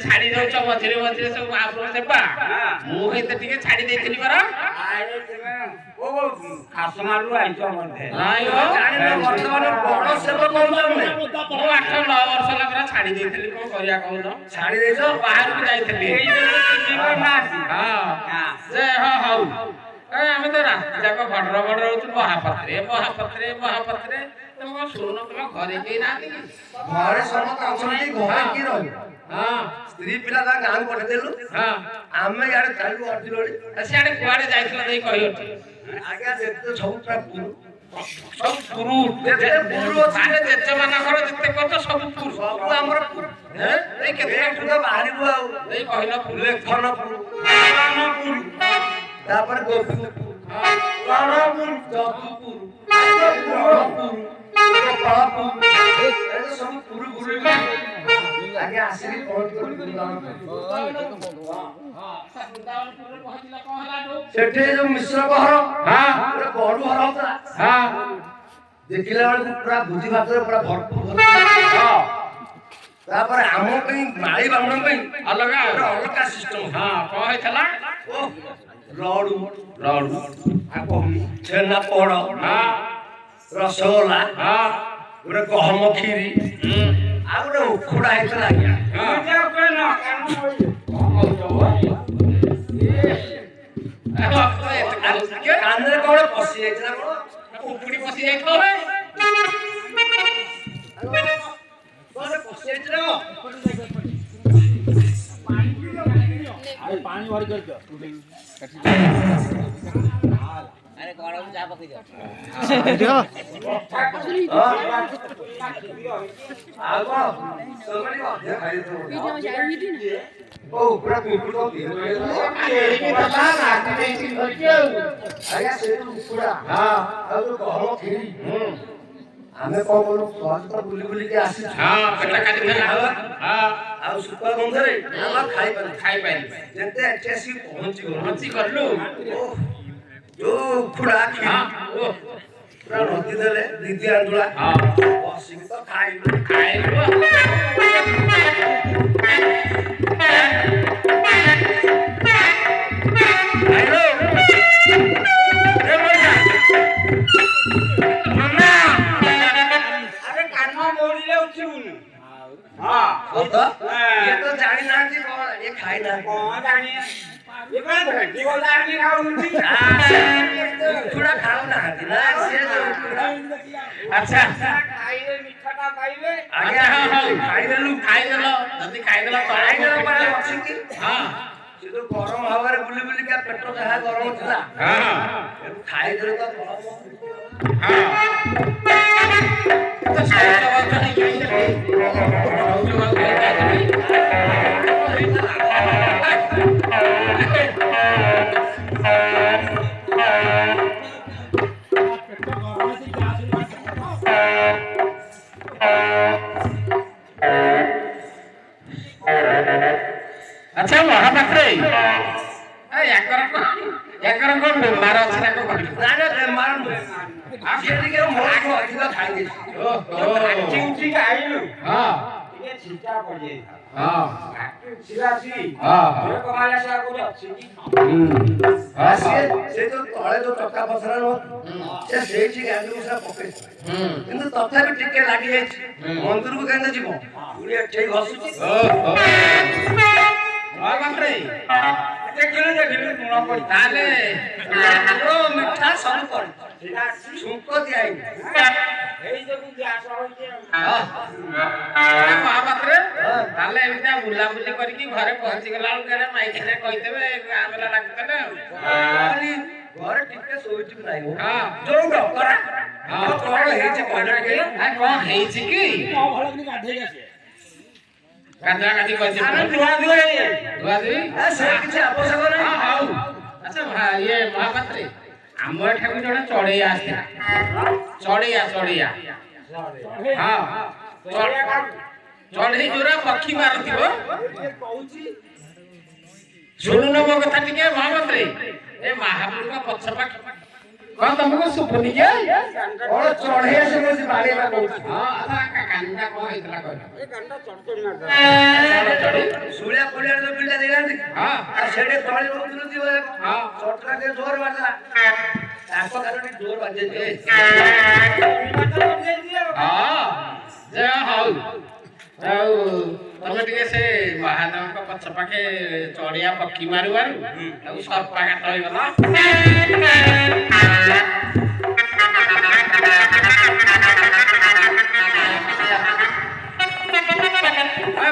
छाड़ी दौच मझे मझे सब महाप्रभु सेवा मुझे टे छाड़ी देती परा खासमालू आइछ मते नाइ हो वर्तमान बड़ सेवा कोन जमे मु 8-9 वर्ष लागरा छाड़ी देथली को करिया कहलो छाड़ी देछो बाहर को जाइथली हां जे हां ए हम तो रात जाको भडर भडर होत महापात्रे महापात्रे महापात्रे तुम सुनो तुम घरे के ना दी घरे समत अछंती घरे की रही हां स्त्री पिला ता गां पठे देलु हां आमे यार चालू अर्जुनोडी सियाडे कुआडे जाइथला देई कहि होती आज्ञा देखते सब पुरु सब पुरु जेते पुरु माने जेते माना कर जेते कत सब पुरु सब हमर हैं ए केते पुरु बाहरी बु आउ देई कहिला पुरु लेखन पुरु तापर गोपी राणापुर जादूपुर पुरु पापुर ए सब पुरु पुरु ଆଗେ ଆସିକି ପହଞ୍ଚିଗଲୁ ବୃନ୍ଦାବନପୁର। ବୃନ୍ଦାବନପୁରରେ ପହଞ୍ଚିଲା କଣ ହେଲା ତୁ? ସେଠି ଯୋଉ ମିଶ୍ର ଘର ହଁ ଗୋଟେ ବଡୁ ଘର ହଉଥିଲା ହଁ ଦେଖିଲା ବେଳକୁ ପୁରା ଭୋଜି ଭାତରେ ପୁରା ଭରପୁର। ହଁ ତାପରେ ଆମ ପାଇଁ ମାଳି ବାମଣ ପାଇଁ ଅଲଗା ଗୋଟେ ଅଲଗା ସିଷ୍ଟମ। ହଁ କଣ ହେଇଥିଲା? ଲଡୁ ଲଡୁ ଛେନା ପୋଡ ହଁ ରସଗୋଲା ହଁ ଗୋଟେ ଗହମ କ୍ଷୀରି ଆଉ ଗୋଟେ ଉଖୁଡା ହେଇଥିଲା ଆଜ୍ଞା। କାନରେ କଣ ପଶି ଯାଇଥିଲା କଣ କୁକୁଡି ପଶି ଯାଇଥିବ ବେ। କଣ ପଶି ଯାଇଥିଲା କଣ? ପାଣି ଭରି କରିଦିଅ। ଆଉ କଣ ତମେ ଅଧିକ ଖାଇଦେଇଥିବ। ଓ ପୁରା କୁକୁଡ଼ା ଆଜ୍ଞା ସେଇଠୁ କୁକୁଡ଼ା ଆଉ ଯୋଉ ଗହମ କ୍ଷୀରି ଆମେ କଣ କଲୁ ସହଜ ବୁଲି ବୁଲିକି ଆସିଛୁ। ହଁ ପେଟ କାଟିଦେଲା। ହଁ ଆଉ ଶୁକ୍ଳ ବନ୍ଧରେ ଆମେ ଖାଇପାରିଲୁ। ଖାଇପାରିଲି। ଯେତେ ଏଠି ଆସିକି ପହଞ୍ଚିଗଲୁ ପହଞ୍ଚି ଗଲୁ। ଯୋଉ ଉଖୁଡା କ୍ଷୀରି ହଁ ପୁରା ନଦୀ ଦେଲେ ଦିଦି ଆଣ୍ଡୁଳା ହଁ ବସିକି ତ ଖାଇଲୁ। ଖାଇଲୁ। ଖାଇଲୁ ସତ ଇଏ ତ ଜାଣିନାହାନ୍ତି କଣ ଇଏ ଖାଇନାହାନ୍ତି ଉଖୁଡା ଖାଉନାହାନ୍ତି ନା ସିଏ ଯୋଉ ଉଖୁଡା ଆଚ୍ଛା ଆଜ୍ଞା ଖାଇଦେଲୁ ଖାଇଦେଲ ଯଦି ଖାଇଦେଲ ଖାଇଦେଲ ପରେ ଅଛି କି ହଁ ସେ ଯୋଉ ଗରମ ହାୱାରେ ବୁଲି ବୁଲିକା ପେଟ ଯାହା ଗରମ ଥିଲା ହଁ ଖାଇଦେଲେ ତ ଗରମ ହଁ ତ ଶୌଚବାଦ ହେଇଯାଇଛି। ଶୌଚବାଦ ଆଚ୍ଛା ମହାପାତ୍ରେ ୟାଙ୍କର କଣ ବେମାର ଅଛି ନା କଣ କରିବି? ନା ନା ବେମାର ନୁହେଁ ଆଉ ସେ ଟିକେ ମୋର ଅଧିକ ଖାଇଦେଇଛି। ହଁ ସେ ଯୋଉ ତଳେ ଯୋଉ ଚକା ପଥର ସେ ସେଇଠି ଗାଣ୍ଡି ମଶା ପକେଇଛି କିନ୍ତୁ ତଥାପି ଟିକେ ଲାଗିଯାଇଛି। ମନ୍ଦିରକୁ କେମିତି ଯିବ ପୁଣି ଏଠି ଘସୁଛି। ତାହେଲେ ମିଠା ସବୁ ପଡିଛି ଛୁଙ୍କ ଦିଆହେଇନି। ମହାପାତ୍ରେ ତାହେଲେ ଏମିତିଆ ବୁଲାବୁଲି କରିକି ଘରେ ପହଞ୍ଚିଗଲା ବେଳକୁ ମାଇକିରେ କହିଦେବେ ଗାଁ ବେଲା ଡାକୁଥିଲେ ଆଉ ଘରେ ଟିକେ ଶୋଇଛି ନାହିଁ ହଁ ଯୋଉ ଡକରା କଣ ହେଇଛି କହିଲ ଟିକେ କଣ ହେଇଛି କି? ଗାଧୁଆ ଗାଧି କରିଛି ଧୁଆଧୁଇ ସେ କିଛି ଆବଶ୍ୟକ ନାହିଁ। ହଉ ଆଚ୍ଛା ଇଏ ମହାପାତ୍ରେ ଆମ ଏଠାକୁ ଜଣେ ଚଢେଇଆ ଆସିଥିଲା। ଚଢେଇଆ ହଁ ଚଢେଇ ଯୋଉରା ପକ୍ଷୀ ମାରୁଥିବ। ଶୁଣୁନ ମୋ କଥା ଟିକେ ମହାପାତ୍ରେ ଏ ମହାପୁରୁଙ୍କ ପଛ ପାଖ କଣ ତମକୁ ଶୁଭୁନି କି? କଣ ଚଢେଇ ଆସି ବସି ବାଡେଇବା କହୁଛି। ହଁ କାନ୍ଦା କଣ ହେଇଥିଲା କହିଲ? ଶୁଳିଆ ପଡିଆରେ ଯୋଉ ପିଲା ଦେଇନାହାନ୍ତି ହଁ ସେଠି ତଳି ରହୁଥିଲୁ ଯିବ ହଁ ଚଟକା ଟିକେ ଜୋର ବାଜିଲା ତାଙ୍କ କାରଣ ଜୋର ବାଜିଛି। ହଁ ଯେ ହଉ ଆଉ ତମେ ଟିକେ ସେ ମହାଦେବଙ୍କ ପଛ ପାଖେ ଚଢିଆ ପକ୍ଷୀ ମାରୁ ଆଉ ସର୍ପାଘାତ ହେଇଗଲା।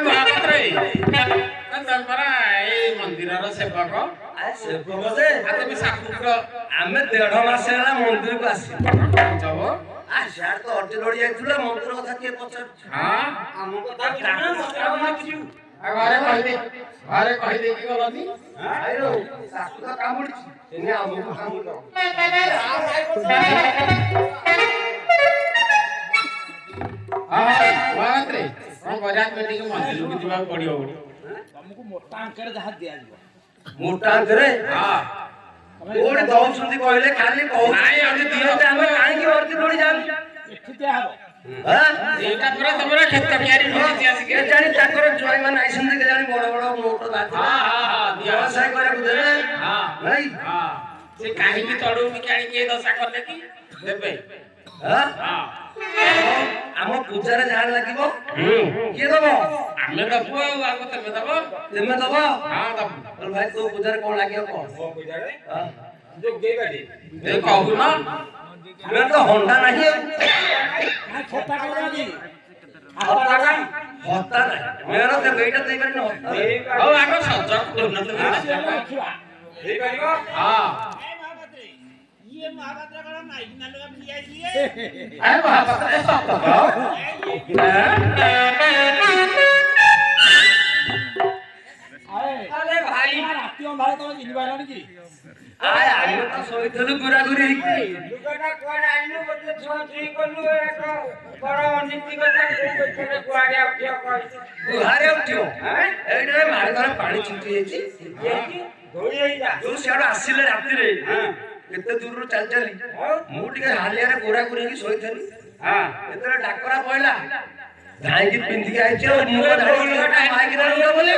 ମହାପାତ୍ର ଏଇ ମନ୍ଦିରର ସେବକ ତମେ ସାକୁର ଆମେ 1.5 ମାସ ହେଲା ମନ୍ଦିରକୁ ଆସିବୁ। ଯାଉ ସିଆଡେ ତ ଅଟି ରଡି ଯାଇଥିଲା ମନ୍ଦିର କଥା କିଏ ପଚାରୁଛି? ଘରେ କହିଦେଇକି ଗଲନି। ତାକୁ ତ କାମୁଡିଛି ଆମକୁ କାମୁଡ। ମହାପାତ୍ରେ କଣ କରିବା ଆମେ ଟିକେ ମନ୍ଦିରକୁ ଯିବାକୁ ପଡିବ ବୋଲି ତମକୁ ମୋଟା ଅଙ୍କରେ ଯାହା ଦିଆଯିବ ମୋଟା ଅଙ୍କରେ ହଁ କୋଉଠି ଦଉଛନ୍ତି କହିଲେ ଖାଲି କହୁଛନ୍ତି ନାଇଁ, ଆମେ ଦିଅନ୍ତେ, ଆମେ କାହିଁକି ଭର୍ତ୍ତି ଦୌଡ଼ି ଯାଉଛୁ ଏଠି ଦିଆହବ ଏଇଟା ପୁରା ତମର କ୍ଷେତ କିଆରି ମିଳିଛି ଆସିକି କେଜାଣି ତାଙ୍କର ଜ୍ୱାଇଁ ମାନେ ଆଇଛନ୍ତି କେଜାଣି ବଡ ବଡ ମୋଟ ହଁ ହଁ ଦିଅ ବ୍ୟବସାୟ କରିବାକୁ ଦେବେ ହଁ ନାଇଁ ହଁ ସେ କାହିଁକି ଚଢଉନି କାଣି କିଏ ଦଶା କଲେ କି ଦେବେ ହଁ? ହଁ ଆମ ପୂଜାରେ ଯାହା ଲାଗିବ କିଏ ଦବ ଆମେ ଦବୁ ଆଉ ତମେ ଦବ ତୁମେ ଦବ ହଁ ଦବୁ କହିଲି, ଭାଇ ତୋ ପୂଜାରେ କଣ ଲାଗିବ କହ ହଁ? ଏ କହୁନ ତୁମେ ତ ହଣ୍ଡା ନାହିଁ ଆଉ ଛୋଟା କରିବା କି ହତା ନାହିଁ ମେର ଦେବେ ଏଇଟା ଦେଇପାରିନି ହତା ହଉ ଆଗ ସଜ କରୁନ ତମେ ଦେଖିବା ହଁ ଇଏ ମହାପାତ୍ର କଣ ମାଇକି ନାଲୁଆ ପିଆଇଛି ଆରେ ମହାପାତ୍ର ଏ ସତ ତ ଆରେ ଭାଇ ରାତି ଅନ୍ଧାରେ ତମେ ଚିହ୍ନି ପାରିଲନି କି ଆଏ ଆମେ ତ ଶୋଇଥିଲୁ ଗୁରାଗୁରି ହେଇକି ଗୁହାରେ ଉଠିବ ଏଇଟା ମାରି ଘରେ ପାଣି ଛିଞ୍ଚି ଯାଇଛି ଯୋଉ ସିଆଡୁ ଆସିଲେ ରାତିରେ କେତେ ଦୂରରୁ ଚାଲି ଚାଲି ମୁଁ ଟିକେ ହାଲିଆରେ ଗୁରାଗୁରି ହେଇକି ଶୋଇଥିଲି ଯେତେବେଳେ ଡାକରା ପଇଲା ଧାଇକି ପିନ୍ଧିକି ଆଇଛି ଆଉ ମୁଁ ମାଇକି ରହିବ ବୋଲି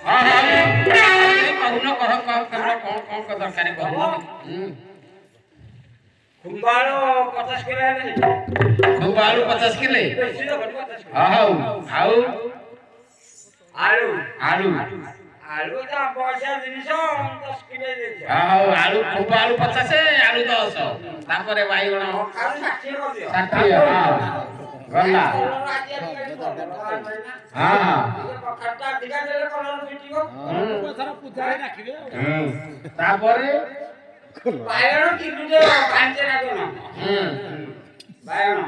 ହଁ ହଁ କହୁନ କହ କହ ତମର କଣ ଦରକାର କହୁନ କୁମ୍ଭାଳ 50 କିଲୋ ହେଲେ ଖୁମ୍ବ ଆଳୁ 50 କିଲେ ହଉ ଆଉ ଆଳୁ ଆଳୁ ଆଳୁ ତ ପଇସା ଜିନିଷ 10 କିଲୋ ଦେଇଛ ହଉ ଆଳୁ ଖୁମ୍ବ ଆଳୁ 50 ଆଳୁ 10 ତାପରେ ବାଇଗଣ ଆଳୁ 60 କରିଦିଅ 60 ହଁ ଗଲା ହଁ ଖଟା ଅଧିକା ଦେଲେ କଲର ଫିଟିବ ସାରା ପୂଜାରେ ଡାକିବେ ଆଉ ତାପରେ ବାଇଗଣ କିଲୋ 5 ଟଙ୍କା ବାଇଗଣ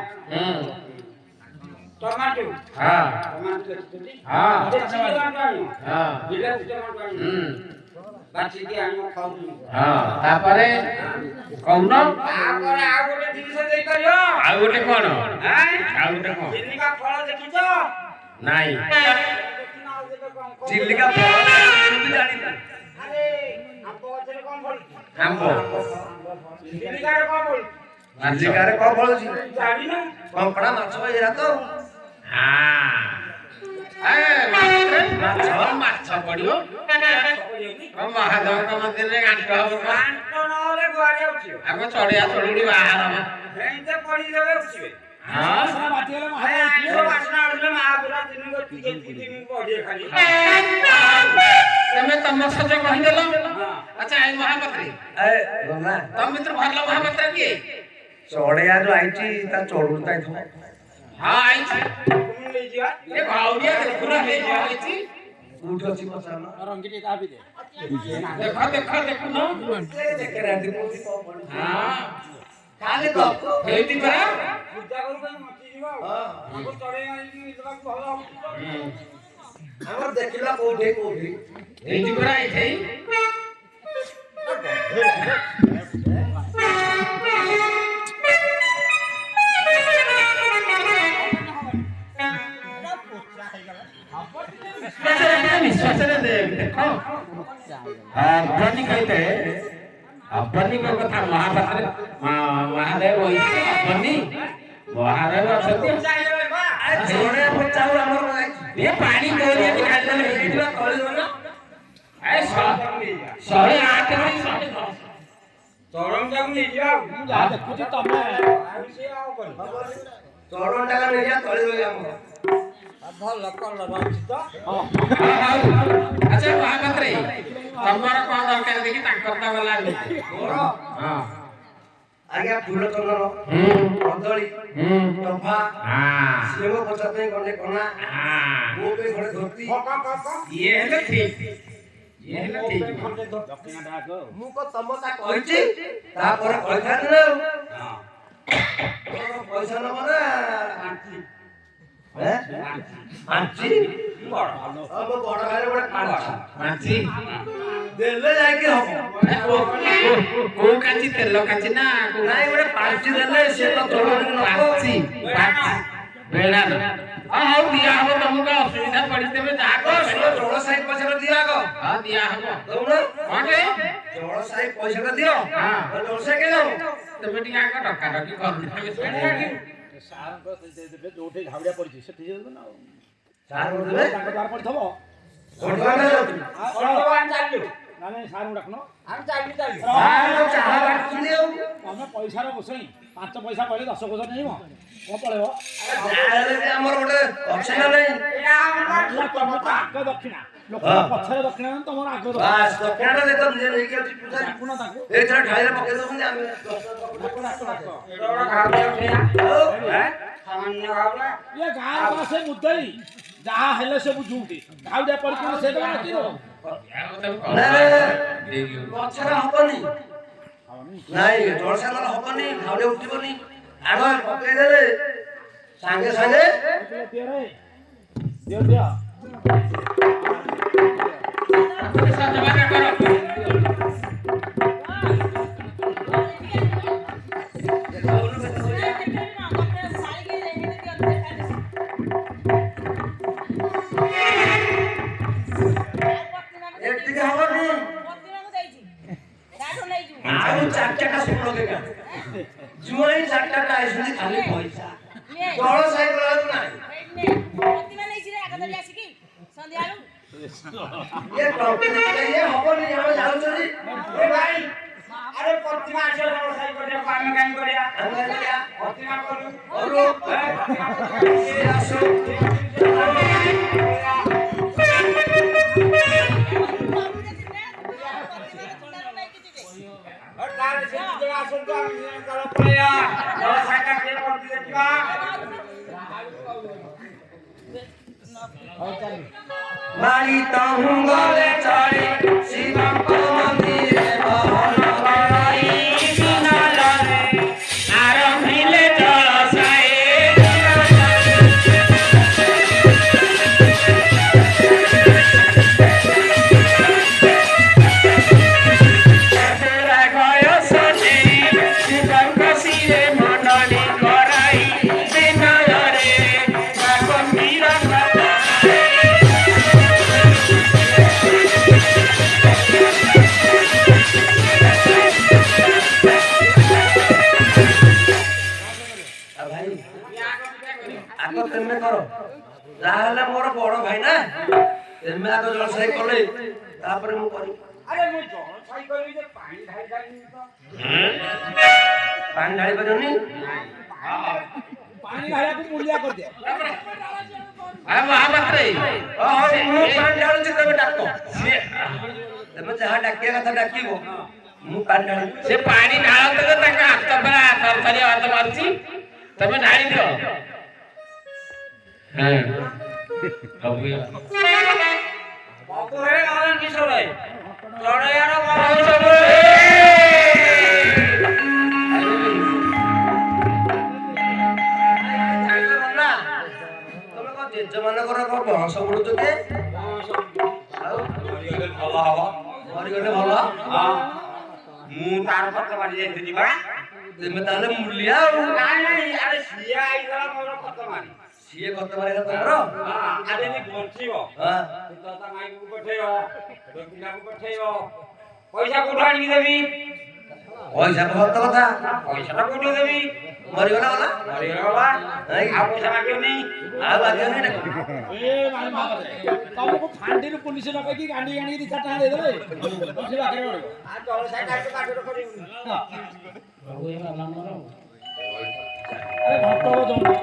ଟମାଟୋ ହଁ ଟମାଟୋ କେତେ ହଁ ଟମାଟୋ ଆଣିବ ହଁ ବିଲାତି ଟମାଟୋ ଆଣିବ ବାଛିକି ଆଣିବ ଖାଉଛୁ ହଁ ତାପରେ କହୁନ ତାପରେ ଆଉ ଗୋଟେ ଜିନିଷ ଦେଇପାରିବ ଆଉ ଗୋଟେ କଣ ଆଁ? ଆଉ ଗୋଟେ କଣ ଚିଲିକା ଫଳ ଦେଖିଛ ନାଇଁ ଦେଖିନ ଆଉ କେତେ କଣ ଚିଲିକା ଫଳ ଜାଣିନି ଆରେ ଆମ୍ବ ଗଛରେ କଣ ଫଳୁଛି ଆମ୍ବ ଚିଲିକାରେ କଣ ଫଳୁଛି ଚିଲିକାରେ କଣ ଫଳୁଛି ଜାଣିନ କଙ୍କଡା ମାଛ ଏଇରା ତ ମାଛ ପଡିବ ମହାଦେବଙ୍କ ମନ୍ଦିରରେ ଘାଣ୍ଟ ହବ ଘାଣ୍ଟ ନହେଲେ ଗୁଆରେ ଉଠିବ ଆଗ ଚଢିଆ ଚଢୁଡି ବାହାର ଏଇଟା ପଡିଦେବେ ଉଠିବେ ହଁ ସାରା ବାଜିଗଲେ ଆରେ ଆଇଁଷ ମହାଦେବ ବାସ୍ନା ଆଣିଲେ ମାହାପୁରା ଦିନକୁ ଟିକେ ଦିନକୁ ପଡିଏ ଖାଲି ତମେ ତମ ସଜ କହିଦେଲ ଆଚ୍ଛା ଏଇ ମହାପାତ୍ରୀ ଗଲା ତମ ଭିତରୁ ଭଲ ମହାପାତ୍ର କିଏ ଚଢେଇଆ ଯୋଉ ଆଇଛି ତା ଚଢୁ ତା ହଁ ଆଇଛି ତୁମେ ନେଇଯିବା ଏ ଭାଉଡ଼ିଆ ଦେଖୁନ ହେଇଯିବ ହେଇଛି କୋଉଠି ଅଛି ପଚାରୁନ ରଙ୍ଗିଟି କାହା ଦେ ଦେଖୁନ ହଁ ଖାଲି ତ ହେଇଛି ପରା ପୂଜା କରୁ ପାଇଁ ମଚିଯିବ ଆଉ ତାଙ୍କୁ ଚଢେଇ ମାରିକି ଦେବାକୁ ଭଲ ହବ ଆମର ଦେଖିଲା କୋଉଠି କୋଉଠି ହେଇଛି ପରା ଏଇଠି ବିଶ୍ୱାସରେ ଦେଖ ଅବନି କହିତେ ଅବନିଙ୍କ କଥା ମହାପାତ୍ର ମହାଦେବ କହିଥିଲେ ଅବନି ମହାଦେବ ଅଛନ୍ତି ଚଢେଇଆ ପଚାରୁ ଆମର ଏ ପାଣି କୋରିଆକି ଖାଇଦେଲେ ହେଇଯିବ ଏ 108 ବାଇ 110 ଚରଣଟାକୁ ନେଇଯିବା ଆଉ ମୁଁ ଯାହା ଦେଖୁଛି ତମେ ଆଉ ସିଏ ଆଉ ହବନି ଚଢଣ ଟା ନେଇଯା ତଳି ରହି ଆମର ଭଲ କଲର ଅଛି ତ ଆଚ୍ଛା ମହାପାତ୍ରେ ତମର କଣ ଦରକାର ଦେଖି ତାଙ୍କର ତ ଗଲା ମୋର ହଁ ଆଜ୍ଞା ଫୁଲ ଚନ୍ଦନ କଦଳୀ ଟଫା ଶିବ ପଚା ପାଇଁ ଗଣ୍ଡେ କଣା ମୋ ପାଇଁ ଗଣ୍ଡେ ଧୋତି ଇଏ ହେଲେ ଠିକ ଇଏ ହେଲେ ଠିକ ମୁଁ କଣ ତମଟା କହିଛି ତାପରେ କହିଥାନ୍ତି ନା ଆଉ ପଇସା ନବ ନା ପାଞ୍ଚି ମୋ ବଡ ଭାଇର ଗୋଟେ ମାଛି ଦେଲେ ଯାଇକି ହବ କୋଉ କାଞ୍ଚି ତେଲ କାଞ୍ଚି ନା ନାଇଁ ଗୋଟେ ପାଞ୍ଚି ଦେଲେ ସେ ତ ତୋଳଣି ନବ ପାଞ୍ଚି ବେଣାର ହଉ ଦିଆ ହବ ତମକୁ ଅସୁବିଧା ପଡିଥିବେ ଯାହା ଜଳ ସାହି ପଇସାଟା ଦିଅ ଆଗ ହଁ ଦିଆ ହବ ଦଉନ କଣଟେ ଜଳ ସାହି ପଇସାଟା ଦିଅ ହଁ। ଜଳ ସାହି କେତେ ଦବ ତମେ ଟିକେ ଆଗ ଡକାଡକି କରୁନ ସାରଙ୍କ ଦେବେ ଯୋଉଠି ଝାଉଡ଼ିଆ ପଡ଼ିଛି ସେଠି ଦେବେ ନା ଆଉ ସାର୍ ଦେବେ ତାଙ୍କ ଦ୍ୱାରା ପଡ଼ିଥିବ ଭୋଟ ଦୋକାନ ଯାଉଛୁ ନା ନାଇଁ ସାରଙ୍କୁ ଡାକୁନ ଚାହା ବାଟୁଛନ୍ତି ଆଉ ତମେ ପଇସାର ବସେଇ 5 ପଇସା କହିଲେ 10 ପଇସା ନେଇବ କଣ ପଳେଇବ ଯାହାହେଲେ ବି ଆମର ଗୋଟେ ଅଛି ନା ନାହିଁ ତମେ ତ ଆଗ ଦକ୍ଷିଣା ଲୋକ ପଛରେ ଦକ୍ଷିଣା ତମର ଆଗ ଦକ୍ଷିଣା ବାସ୍ ଦକ୍ଷିଣାଟା ଦେଇ ତ ନିଜେ ନେଇକି ଅଛି ପୂଜାରୀ ଡାକୁନ ତାଙ୍କୁ ଏଇଥର ଢାଳିରେ ପକେଇ ଦଉଛନ୍ତି ଆମେ ଇଏ ଗାଁ ସେ ମୁଦେଇ ଯାହା ହେଲେ ସେ ବୁଝୁନ୍ତି ଝାଉଡ଼ିଆ ପଡ଼ିଛି ସେ ତ ଡାକିବ ପଛରେ ହବନି ନାଇଁ ଜଳସା ନହେଲେ ହବନି ଘାଉଡେ ଉଠିବନି ଆଗ ପକେଇଦେଲେ ସାଙ୍ଗେ ସାଙ୍ଗେ ଦିଅ ଏତିକି ହବନି ଆଉ ଚାରିଟା ଶୁଣ ଦେଖା ଜୁଆଇ ଚାରିଟା ଆଇଛନ୍ତି ଖାଲି ପଇସା ଜଳ ସାଇକେଲ ନାହିଁ ଇଏ ଟଙ୍କେ ଇଏ ହବନି ଆମେ ଯାଉଛନ୍ତି ଆରେ ପ୍ରତିମା ଆସିବ ଜଳ ସାହି କରିବାକୁ ଆମେ କାହିଁ କରିବା ପ୍ରତିମା କରୁ ସିଏ ଆସୁ ତାହେଲେ ସେ ଜାଗା ଆସନ୍ତୁ ଆମେ ଜଳ ପଳେଇବା ଜଳ ସାହିଟା କିଏ କରୁଛି ଦେଖିବା ମାଳି ତହୁଙ୍ଗରେ ଚଳି ଶିବଙ୍କ ମନ୍ଦିରେ ବହନ କରାଇ ସୁନାଲରେ ଆରମ୍ଭିଲେ ଜଳ ସାଏ ରାଘୟ ସଜେଇ ଶିବଙ୍କ ଶିରେ ମଣ୍ଡଳୀ କରାଇ ବିନୟରେ ଗମ୍ଭୀର ଭାଇ ଆଗ ତେମେ କର ଯାହାହେଲେ ମୋର ବଡ ଭାଇ ନା ତେମେ ଆଗ ଜଳସାଇ କଲେ ତାପରେ ମୁଁ କରିବି ଆରେ ମୁଁ ଜଳ ସାହି କରିବି ଯେ ପାଣି ଢାଳି ଢାଳି ତ ପାଣି ଢାଳି ପାରିବନି ପାଣି ଢାଳିବାକୁ ମୂଲିଆ କରିଦିଅ ମହାପାତ୍ରେ ମୁଁ ପାଣି ଢାଳୁଛି ତମେ ଡାକ ତମେ ଯାହା ଡାକିବା କଥା ଡାକିବ ମୁଁ ପାଣି ଢାଳି ସେ ପାଣି ଢାଳନ୍ତେ ତାଙ୍କ ହାତ ପୁରା ଥରଥରିଆ ହାତ ମାରୁଛି ତମେ ଢାଳି ଦିଅ ବାବୁ ହେ ଗାଁ କିଶୋର ଭାଇ ଚଢେଇଆର ତମେ କଣ ଜେଜେ ମାନଙ୍କର କଣ ବଂଶ ବୁଡୁଛ କି ଆଉ ମରିଗଲେ ଭଲ ହବ ମରିଗଲେ ଭଲ ମୁଁ ତାର ପତ୍ର ମାରି ଯାଇଥିଲି ବା ତେମେ ତାହେଲେ ମୂଲିଆ ଆଉ ନାଇଁ ନାଇଁ ଆରେ ସିଏ ଆଇଥିଲା ମୋର ପତ୍ର ମାରି ସିଏ କତ ମାରିଲା ତମର ଆରେ ନି ବଞ୍ଚିବ ହଁ ତ ତା ମାଇକୁ ପଠେଇବ ପିଲାକୁ ପଠେଇବ ପଇସା କୋଉଠୁ ଆଣିକି ଦେବି ପଇସା ସତ କଥା ପଇସାଟା କୋଉଠୁ ଦେବି ମରିଗଲା ଗଲା ମରିଗଲା ଆଉ ପଇସା ମାଗିବନି ଆଉ ବାକିବନି ଏ ଭାଇ ତମକୁ ଫାଣ୍ଡିରୁ ପୁଲିସ ଲଗେଇକି ଗାଣ୍ଡି ଆଣିକି 2-4 ଟଙ୍କା ଦେଇଦେଲେ ସେ ବାକିରେ ରହିବ ଆଉ ଜଳ ସାହି କାଟ କରିବୁନି ଆରେ ଘଟକ ଜମି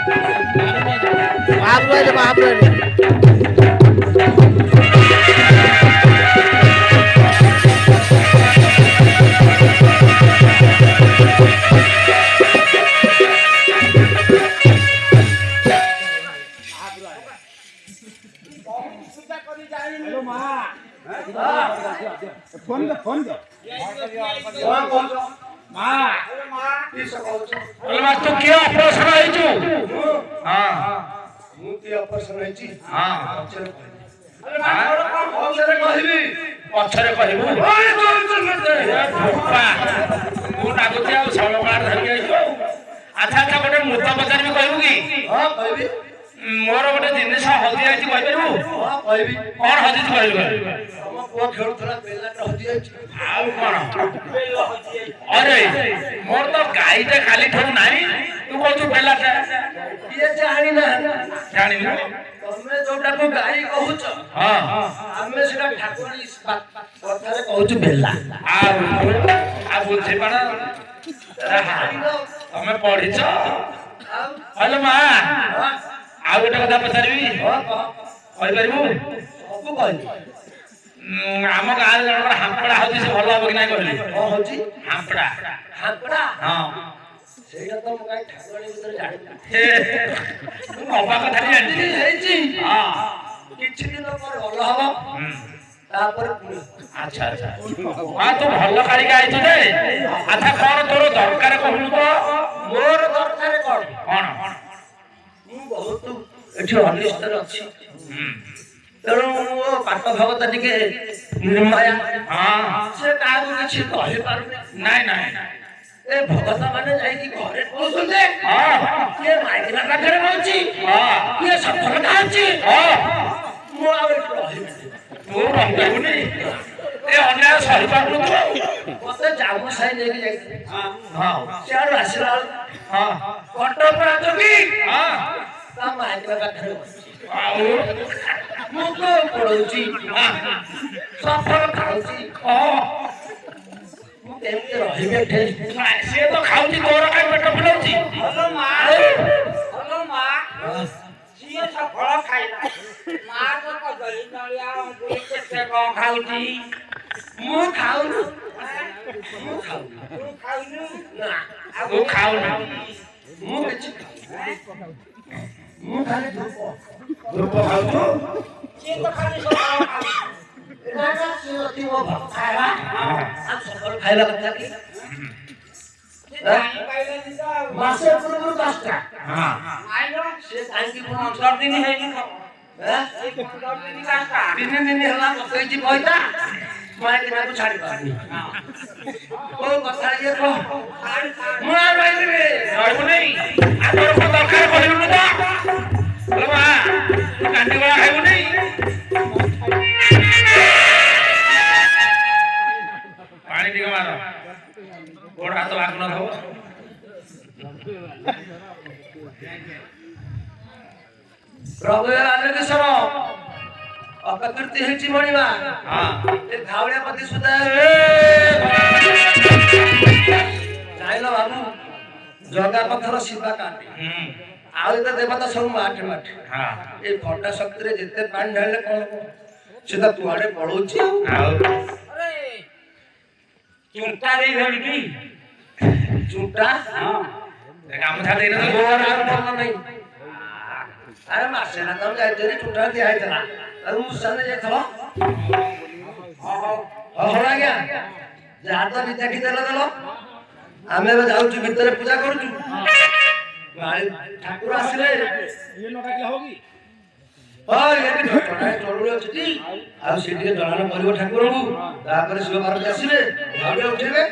ବାହାରକୁ ଆଇଲେ ବାହାରକୁ ଆଇଲେ ପୂଜା କରି ଯାଇନି ହ୍ୟାଲୋ ମା ଫୋନ କର ଫୋନ କର କଣ କହୁଛ? ମା କିସ କହୁଛ? ବୋଲେ ମା ତୁ କିଏ ଅପରେସନ ହେଇଛୁ ହଁ ମୁଁ କି ଅପରେସନ ହେଇଛି? ହଁ ପଛରେ କହିବି। ପଛରେ କହିବି। ପଛରେ କହିବୁ ଫୋପା ତୁ ନାଗୁଛି ଆଉ ସଳମାର ଧରିକି ଆଇଛୁ ଆଚ୍ଛା ଆଚ୍ଛା ଗୋଟେ ମୂର୍ତ୍ତ ପଚାରିବି କହିବୁ କି ହଁ କହିବି। ମୋର ଗୋଟେ ଜିନିଷ ହଜି ଯାଇଛି କହିପାରିବୁ ହଁ କହିବି। କଣ ହଜିଛି କହିବୁ ତମ ପୁଅ ଖେଳୁଥିଲା ବେଲାଟା ହଜି ଯାଇଛି। ଆଉ କଣ ଅରେ ମୋର ତ ଗାଈଟା ଖାଲି ଠାରୁ ନାହିଁ ତୁ କହୁଛୁ ବେଲାଟା କିଏ ଜାଣିନା ଜାଣିବି ନା ତମେ ଯୋଉଟାକୁ ଗାଈ କହୁଛ ହଁ ଆମେ ସେଟା ଠାକୁରାଣୀ କଥାରେ କହୁଛୁ ବେଲା। ଆଉ ବୁଝିପାର ତମେ ପଢିଛ ଆଉ ହଲୋ ମା ହଁ, ଆଉ ଗୋଟେ କଥା ପଚାରିବି ହଁ, କହ। କହିପାରିବୁ ସବୁ କହିବି। ଆମ ଗାଁରେ ଜଣଙ୍କର ହାମ୍ପଡା ହଉଛି ସେ ଭଲ ହବ କି ନାହିଁ କହିଲି କଣ ହଉଛି? ହାମ୍ପଡା ହାପଡା। ହଁ ସେଇଟା ତ ମୁଁ କାହିଁ ଠାକୁରାଣୀ ଭିତରେ ଜାଣିନି। ମୁଁ ନବା କଥା ଜାଣିଛି ହେଇଛି। ହଁ କିଛି ଦିନ ପରେ ଭଲ ହବ। ତାପରେ ପୁଣି ଆଚ୍ଛା ଆଚ୍ଛା ହଁ ତୁ ଭଲ କାଳିକା ଆଇଛୁ ଯେ ଆଚ୍ଛା କଣ ତୋର ଦରକାର କହୁନୁ ତ ମୋର ଦରକାର କଣ? କଣ ମୁଁ ବହୁତ ଏଠି ଅନିଷ୍ଟରେ ଅଛି। ତେଣୁ ମୋ ପାଟ ଭଗତ ଟିକେ ନିର୍ମାୟା। ହଁ ସେ କାହାକୁ କିଛି କହିପାରୁନି। ନାଇଁ ନାଇଁ ଏ ଭଗତ ମାନେ ଯାଇକି ଘରେ କହୁଛନ୍ତି ହଁ କିଏ ମାଇକିନା ପାଖରେ ରହୁଛି ହଁ କିଏ ସଫଳ ଖାଉଛି। ହଁ ମୁଁ ଆଉ ଏଠି ରହିବିନି। ତୁ ରହିପାରିବୁନି ଏ ଅନ୍ୟାୟ ସହିପାରୁନୁ ତୁ ମତେ ଜାମୁ ସାହି ନେଇକି ଯାଇଥିଲେ। ହଁ ସିଆଡୁ ଆସିଲା ବେଳକୁ ହଁ କଟପରା ଯୋଗୀ ହଁ ତା ମାଇକିନା ପାଖରେ ବସିଛି। ଆଉ ମୁଁ ତ ପଢଉଛି ସଫଳ ଖାଉଛି। ମୁଁ କେମିତି ରହିବି ଏଠି? ସିଏ ତ ଖାଉଛି ତୋର କାଇଁ ପେଟ ଫୁଲଉଛି ହଲୋ ମା ହଲୋ ମା ସିଏ ସଫଳ ଖାଇଲା ମା ତ କଦଳୀ ନଡ଼ିଆ ଅଙ୍ଗୁଳି କେତେ କଣ ଖାଉଛି ମୁଁ ଖାଉନି। ମୁଁ ଖାଉନି। ତୁ ଖାଉନୁ ନା ତୁ ଖାଉନା ମୁଁ କିଛି ଖାଉନି। ମୁଁ ଖାଲି ଧୂପ। ଧୂପ ଖାଉଛୁ ସିଏ ତ ଖାଲି ସଫଳ ଖାଉଛି ନା ନା ସିଏ ଅତି ମୋ ଭକ୍ତ ଖାଇବା। ଆଉ ସକାଳୁ ଖାଇବା କଥା କି? ସେ ଜାଣିପାରିଲେନି ତ ଆଉ ମାସେ ପୂର୍ବରୁ 10ଟା। ମାଇଲ ସେ କାହିଁକି ପୁଣି 15 ଦିନ ହେଇନି ତ ଆଁ? 15 ଦିନ କାଷ୍ଟା 3 ଦିନ ହେଲା ପକେଇଛି ପଇସା ମାଇକିନାକୁ ଛାଡ଼ି ପାରୁନି। କୋଉ କଥା ଇଏ କହ? ମୁଁ ଆଉ ରହିବିନି। ରହିବୁନି ଆଉ ତୋର କଣ ଦରକାର କହିବୁନି ତ ହଲୋ ମା ତୁ କାଣ୍ଡି ଗଳା ଖାଇବୁନି ପାଣି ଟିକେ ମାର ଗୋଡ଼ ହାତ ଭାଗ ନଥବ ପ୍ରଭୁ ଆଲୋକେଶ୍ୱର ଅପକୀର୍ତ୍ତି ହେଇଛି ମଣିମା। ହଁ ଏ ଘାଉଳିଆ ପତି ସୁଧା ଜାଣିଲ ବାବୁ ଜଗା ପଥର ଶିବା କାଟି ଆଉ ଏତେ ଦେବତା ସବୁ ମାଠେ ମାଠେ। ହଁ ଏ ଫଟା ଶକ୍ତିରେ ଯେତେ ପାଣି ଢାଳିଲେ କଣ ହବ? ସେ ତ କୁଆଡେ ପଳଉଛି। ଆଉ ଆରେ ଚୁଣ୍ଟା ଦେଇ ଧରିକି ଚୁଟା ଗାମୁଛା ଦେଇନଥିଲୁ ମୋର ଆଉ ଭଲ ନାହିଁ। ଆରେ ମାସେ ନା ତମ ଯାଇଥିଲି ଚୁଟା ଦିଆ ହେଇଥିଲା ଆଉ ମୁସାନେ ଯାଇଥିଲ। ହଉ ଆଜ୍ଞା ଯାହା ତ ବିଚାକି ଦେଲ ଆମେ ଏବେ ଯାଉଛୁ ଭିତରେ ପୂଜା କରୁଛୁ। ଠାକୁର ଆସିଲେ ଇଏ ନ ଡାକିଲେ ହବ କି ହଁ ଏଠି ଜରୁରୀ ଅଛି ଟି ଆଉ ସେ ଟିକେ ଜଣାଣ କରିବ ଠାକୁରଙ୍କୁ। ତାପରେ ଶିବ ପାର୍ବତୀ ଆସିବେ ଘରେ ଉଠିବେ।